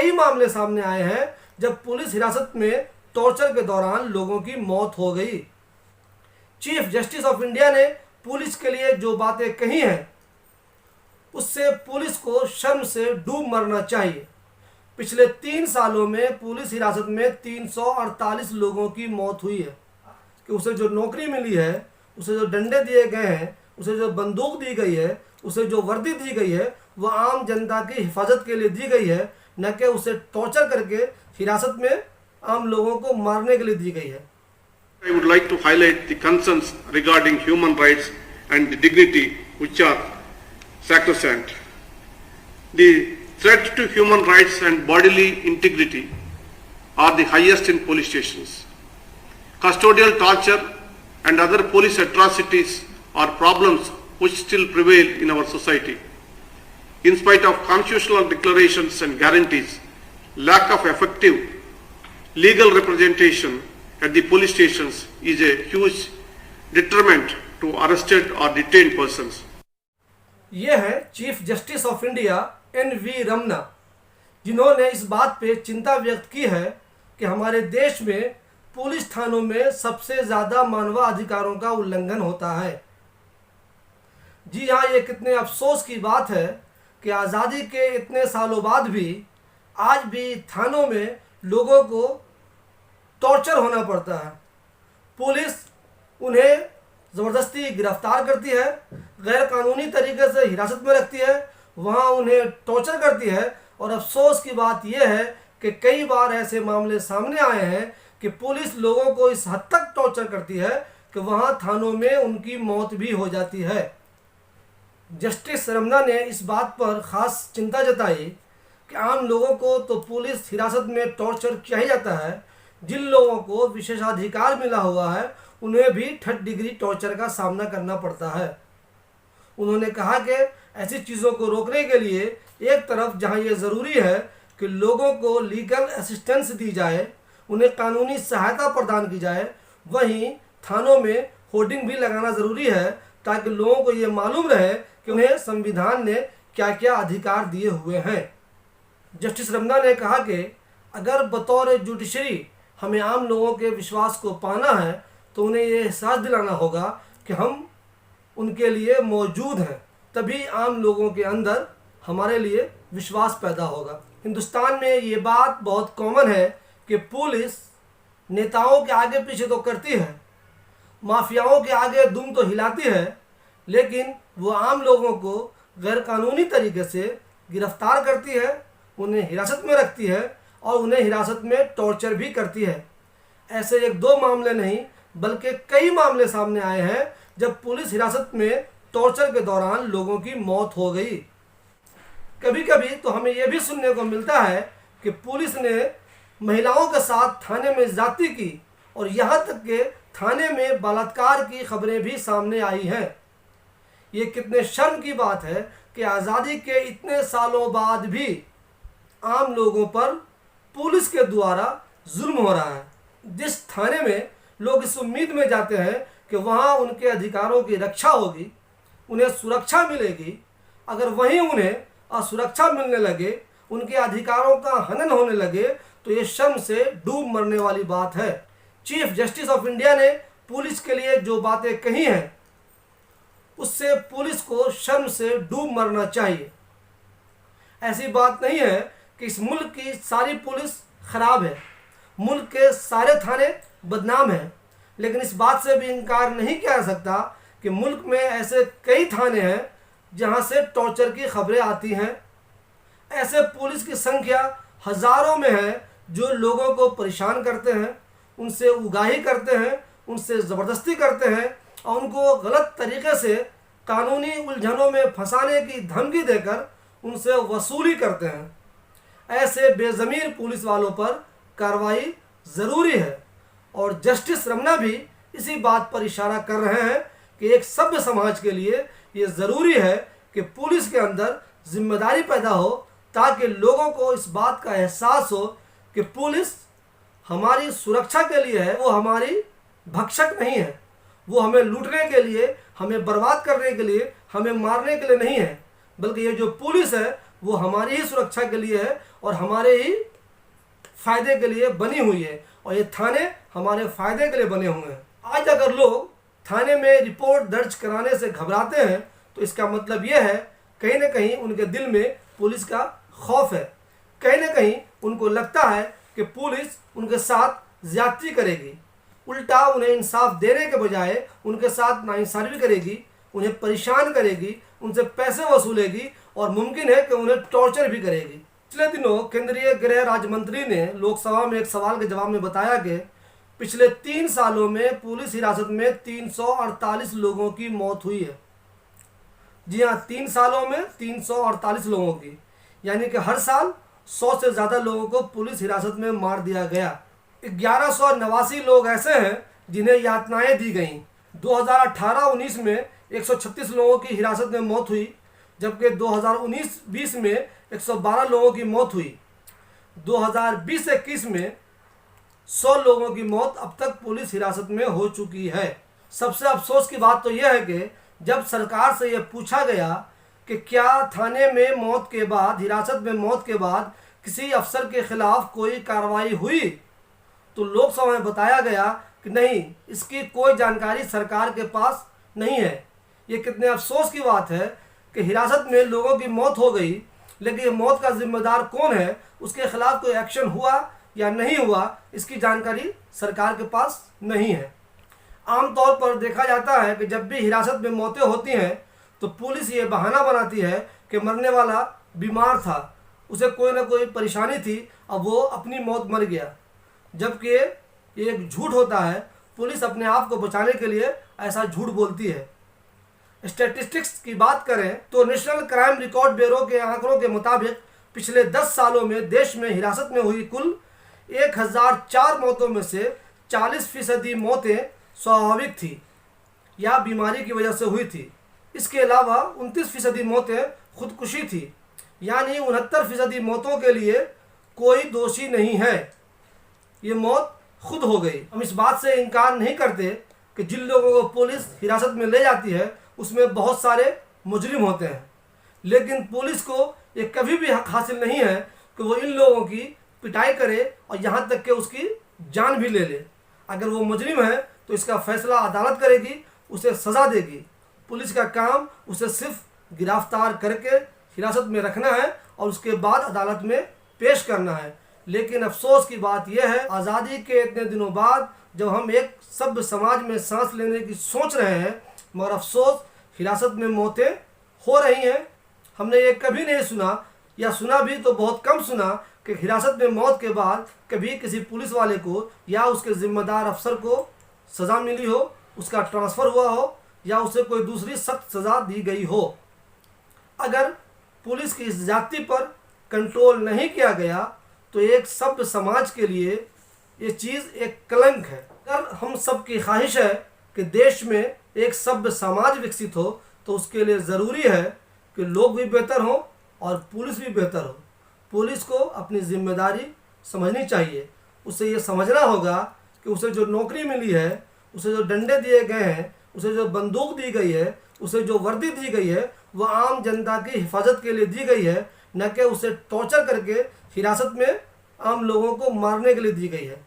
कई मामले सामने आए हैं जब पुलिस हिरासत में टॉर्चर के दौरान लोगों की मौत हो गई। चीफ जस्टिस ऑफ इंडिया ने पुलिस के लिए जो बातें कही हैं उससे पुलिस को शर्म से डूब मरना चाहिए। पिछले 3 सालों में पुलिस हिरासत में 348 लोगों की मौत हुई है कि उसे जो नौकरी मिली है, उसे जो डंडे दिए गए हैं, उसे जो बंदूक दी गई है, उसे जो वर्दी दी गई है, वह आम जनता की हिफाजत के लिए दी गई है, न कि उसे टॉर्चर करके हिरासत में आम लोगों को मारने के लिए दी गई है। I would like to highlight the concerns regarding human rights and dignity which are sacrosanct. The threat to human rights and bodily integrity are the highest in police stations. Custodial torture and other police atrocities are problems which still prevail in our society. In spite of constitutional declarations and guarantees, lack of effective legal representation at the police stations is a huge deterrent to arrested or detained persons. ये है chief justice of India NV Ramana, जिन्होंने इस बात पे चिंता व्यक्त की है कि हमारे देश में पुलिस थानों में सबसे ज़्यादा मानवाधिकारों का उल्लंघन होता है। जी हाँ, ये कितने अफसोस की बात है कि आज़ादी के इतने सालों बाद भी आज भी थानों में लोगों को टॉर्चर होना पड़ता है। पुलिस उन्हें ज़बरदस्ती गिरफ्तार करती है, गैर कानूनी तरीके से हिरासत में रखती है, वहाँ उन्हें टॉर्चर करती है। और अफसोस की बात यह है कि कई बार ऐसे मामले सामने आए हैं कि पुलिस लोगों को इस हद तक टॉर्चर करती है कि वहाँ थानों में उनकी मौत भी हो जाती है। जस्टिस रमना ने इस बात पर ख़ास चिंता जताई कि आम लोगों को तो पुलिस हिरासत में टॉर्चर किया ही जाता है, जिन लोगों को विशेषाधिकार मिला हुआ है उन्हें भी 3rd डिग्री टॉर्चर का सामना करना पड़ता है। उन्होंने कहा कि ऐसी चीज़ों को रोकने के लिए एक तरफ जहां ये ज़रूरी है कि लोगों को लीगल असिस्टेंस दी जाए, उन्हें कानूनी सहायता प्रदान की जाए, वहीं थानों में होर्डिंग भी लगाना ज़रूरी है ताकि लोगों को ये मालूम रहे कि उन्हें संविधान ने क्या क्या अधिकार दिए हुए हैं। जस्टिस रमना ने कहा कि अगर बतौर जुडिशरी हमें आम लोगों के विश्वास को पाना है तो उन्हें ये एहसास दिलाना होगा कि हम उनके लिए मौजूद हैं, तभी आम लोगों के अंदर हमारे लिए विश्वास पैदा होगा। हिंदुस्तान में ये बात बहुत कॉमन है कि पुलिस नेताओं के आगे पीछे तो करती है, माफियाओं के आगे दुम तो हिलाती है, लेकिन वो आम लोगों को गैर कानूनी तरीके से गिरफ्तार करती है, उन्हें हिरासत में रखती है और उन्हें हिरासत में टॉर्चर भी करती है। ऐसे 1-2 मामले नहीं बल्कि कई मामले सामने आए हैं जब पुलिस हिरासत में टॉर्चर के दौरान लोगों की मौत हो गई। कभी कभी तो हमें यह भी सुनने को मिलता है कि पुलिस ने महिलाओं के साथ थाने में ज्यादती की और यहाँ तक कि थाने में बलात्कार की खबरें भी सामने आई हैं। ये कितने शर्म की बात है कि आज़ादी के इतने सालों बाद भी आम लोगों पर पुलिस के द्वारा जुल्म हो रहा है। जिस थाने में लोग इस उम्मीद में जाते हैं कि वहाँ उनके अधिकारों की रक्षा होगी, उन्हें सुरक्षा मिलेगी, अगर वहीं उन्हें असुरक्षा मिलने लगे, उनके अधिकारों का हनन होने लगे, तो ये शर्म से डूब मरने वाली बात है। चीफ जस्टिस ऑफ इंडिया ने पुलिस के लिए जो बातें कही हैं उससे पुलिस को शर्म से डूब मरना चाहिए। ऐसी बात नहीं है कि इस मुल्क की सारी पुलिस खराब है, मुल्क के सारे थाने बदनाम हैं, लेकिन इस बात से भी इनकार नहीं किया जा सकता कि मुल्क में ऐसे कई थाने हैं जहां से टॉर्चर की खबरें आती हैं। ऐसे पुलिस की संख्या हज़ारों में है जो लोगों को परेशान करते हैं, उनसे उगाही करते हैं, उनसे ज़बरदस्ती करते हैं और उनको गलत तरीके से कानूनी उलझनों में फंसाने की धमकी देकर उनसे वसूली करते हैं। ऐसे बेज़मीर पुलिस वालों पर कार्रवाई ज़रूरी है और जस्टिस रमना भी इसी बात पर इशारा कर रहे हैं कि एक सभ्य समाज के लिए ये ज़रूरी है कि पुलिस के अंदर जिम्मेदारी पैदा हो ताकि लोगों को इस बात का एहसास हो कि पुलिस हमारी सुरक्षा के लिए है, वो हमारी भक्षक नहीं है, वो हमें लूटने के लिए, हमें बर्बाद करने के लिए, हमें मारने के लिए नहीं है, बल्कि ये जो पुलिस है वो हमारी ही सुरक्षा के लिए है और हमारे ही फायदे के लिए बनी हुई है, और ये थाने हमारे फायदे के लिए बने हुए हैं। आज अगर लोग थाने में रिपोर्ट दर्ज कराने से घबराते हैं तो इसका मतलब ये है कहीं ना कहीं उनके दिल में पुलिस का खौफ है, कहीं ना कहीं उनको लगता है कि पुलिस उनके साथ ज्यादती करेगी, उल्टा उन्हें इंसाफ देने के बजाय उनके साथ नाइंसाफ़ी करेगी, उन्हें परेशान करेगी, उनसे पैसे वसूलेगी और मुमकिन है कि उन्हें टॉर्चर भी करेगी। पिछले दिनों केंद्रीय गृह राज्य मंत्री ने लोकसभा में एक सवाल के जवाब में बताया कि पिछले 3 सालों में पुलिस हिरासत में 348 लोगों की मौत हुई है। जी हाँ, 3 सालों में 348 लोगों की, यानी कि हर साल 100 से ज़्यादा लोगों को पुलिस हिरासत में मार दिया गया। 1189 लोग ऐसे हैं जिन्हें यातनाएं दी गईं। 2018-19 में 136 लोगों की हिरासत में मौत हुई, जबकि 2019-20 में 112 लोगों की मौत हुई। 2020-21 में 100 लोगों की मौत अब तक पुलिस हिरासत में हो चुकी है। सबसे अफसोस की बात तो यह है कि जब सरकार से यह पूछा गया कि क्या थाने में मौत के बाद, हिरासत में मौत के बाद किसी अफसर के खिलाफ कोई कार्रवाई हुई, तो लोकसभा में बताया गया कि नहीं, इसकी कोई जानकारी सरकार के पास नहीं है। ये कितने अफसोस की बात है कि हिरासत में लोगों की मौत हो गई, लेकिन ये मौत का जिम्मेदार कौन है, उसके खिलाफ कोई एक्शन हुआ या नहीं हुआ, इसकी जानकारी सरकार के पास नहीं है। आमतौर पर देखा जाता है कि जब भी हिरासत में मौतें होती हैं तो पुलिस ये बहाना बनाती है कि मरने वाला बीमार था, उसे कोई ना कोई परेशानी थी, अब वो अपनी मौत मर गया, जबकि ये एक झूठ होता है। पुलिस अपने आप को बचाने के लिए ऐसा झूठ बोलती है। स्टैटिस्टिक्स की बात करें तो नेशनल क्राइम रिकॉर्ड ब्यूरो के आंकड़ों के मुताबिक पिछले 10 सालों में देश में हिरासत में हुई कुल 1004 मौतों में से 40% मौतें स्वाभाविक थी या बीमारी की वजह से हुई थी। इसके अलावा 29% मौतें खुदकुशी थी, यानी 69% मौतों के लिए कोई दोषी नहीं है, ये मौत खुद हो गई। हम इस बात से इनकार नहीं करते कि जिन लोगों को पुलिस हिरासत में ले जाती है उसमें बहुत सारे मुजरिम होते हैं, लेकिन पुलिस को ये कभी भी हक हासिल नहीं है कि वो इन लोगों की पिटाई करे और यहाँ तक कि उसकी जान भी ले ले। अगर वो मुजरिम है तो इसका फैसला अदालत करेगी, उसे सज़ा देगी। पुलिस का काम उसे सिर्फ गिरफ्तार करके हिरासत में रखना है और उसके बाद अदालत में पेश करना है। लेकिन अफसोस की बात यह है, आज़ादी के इतने दिनों बाद जब हम एक सभ्य समाज में सांस लेने की सोच रहे हैं, मगर अफसोस हिरासत में मौतें हो रही हैं। हमने ये कभी नहीं सुना, या सुना भी तो बहुत कम सुना, कि हिरासत में मौत के बाद कभी किसी पुलिस वाले को या उसके ज़िम्मेदार अफसर को सज़ा मिली हो, उसका ट्रांसफ़र हुआ हो या उसे कोई दूसरी सख्त सज़ा दी गई हो। अगर पुलिस की इस जाति पर कंट्रोल नहीं किया गया तो एक सभ्य समाज के लिए ये चीज़ एक कलंक है। अगर हम सब की ख्वाहिश है कि देश में एक सभ्य समाज विकसित हो तो उसके लिए ज़रूरी है कि लोग भी बेहतर हों और पुलिस भी बेहतर हो। पुलिस को अपनी जिम्मेदारी समझनी चाहिए। उसे ये समझना होगा कि उसे जो नौकरी मिली है, उसे जो डंडे दिए गए हैं, उसे जो बंदूक दी गई है, उसे जो वर्दी दी गई है, वह आम जनता की हिफाजत के लिए दी गई है, न कि उसे टॉर्चर करके हिरासत में आम लोगों को मारने के लिए दी गई है।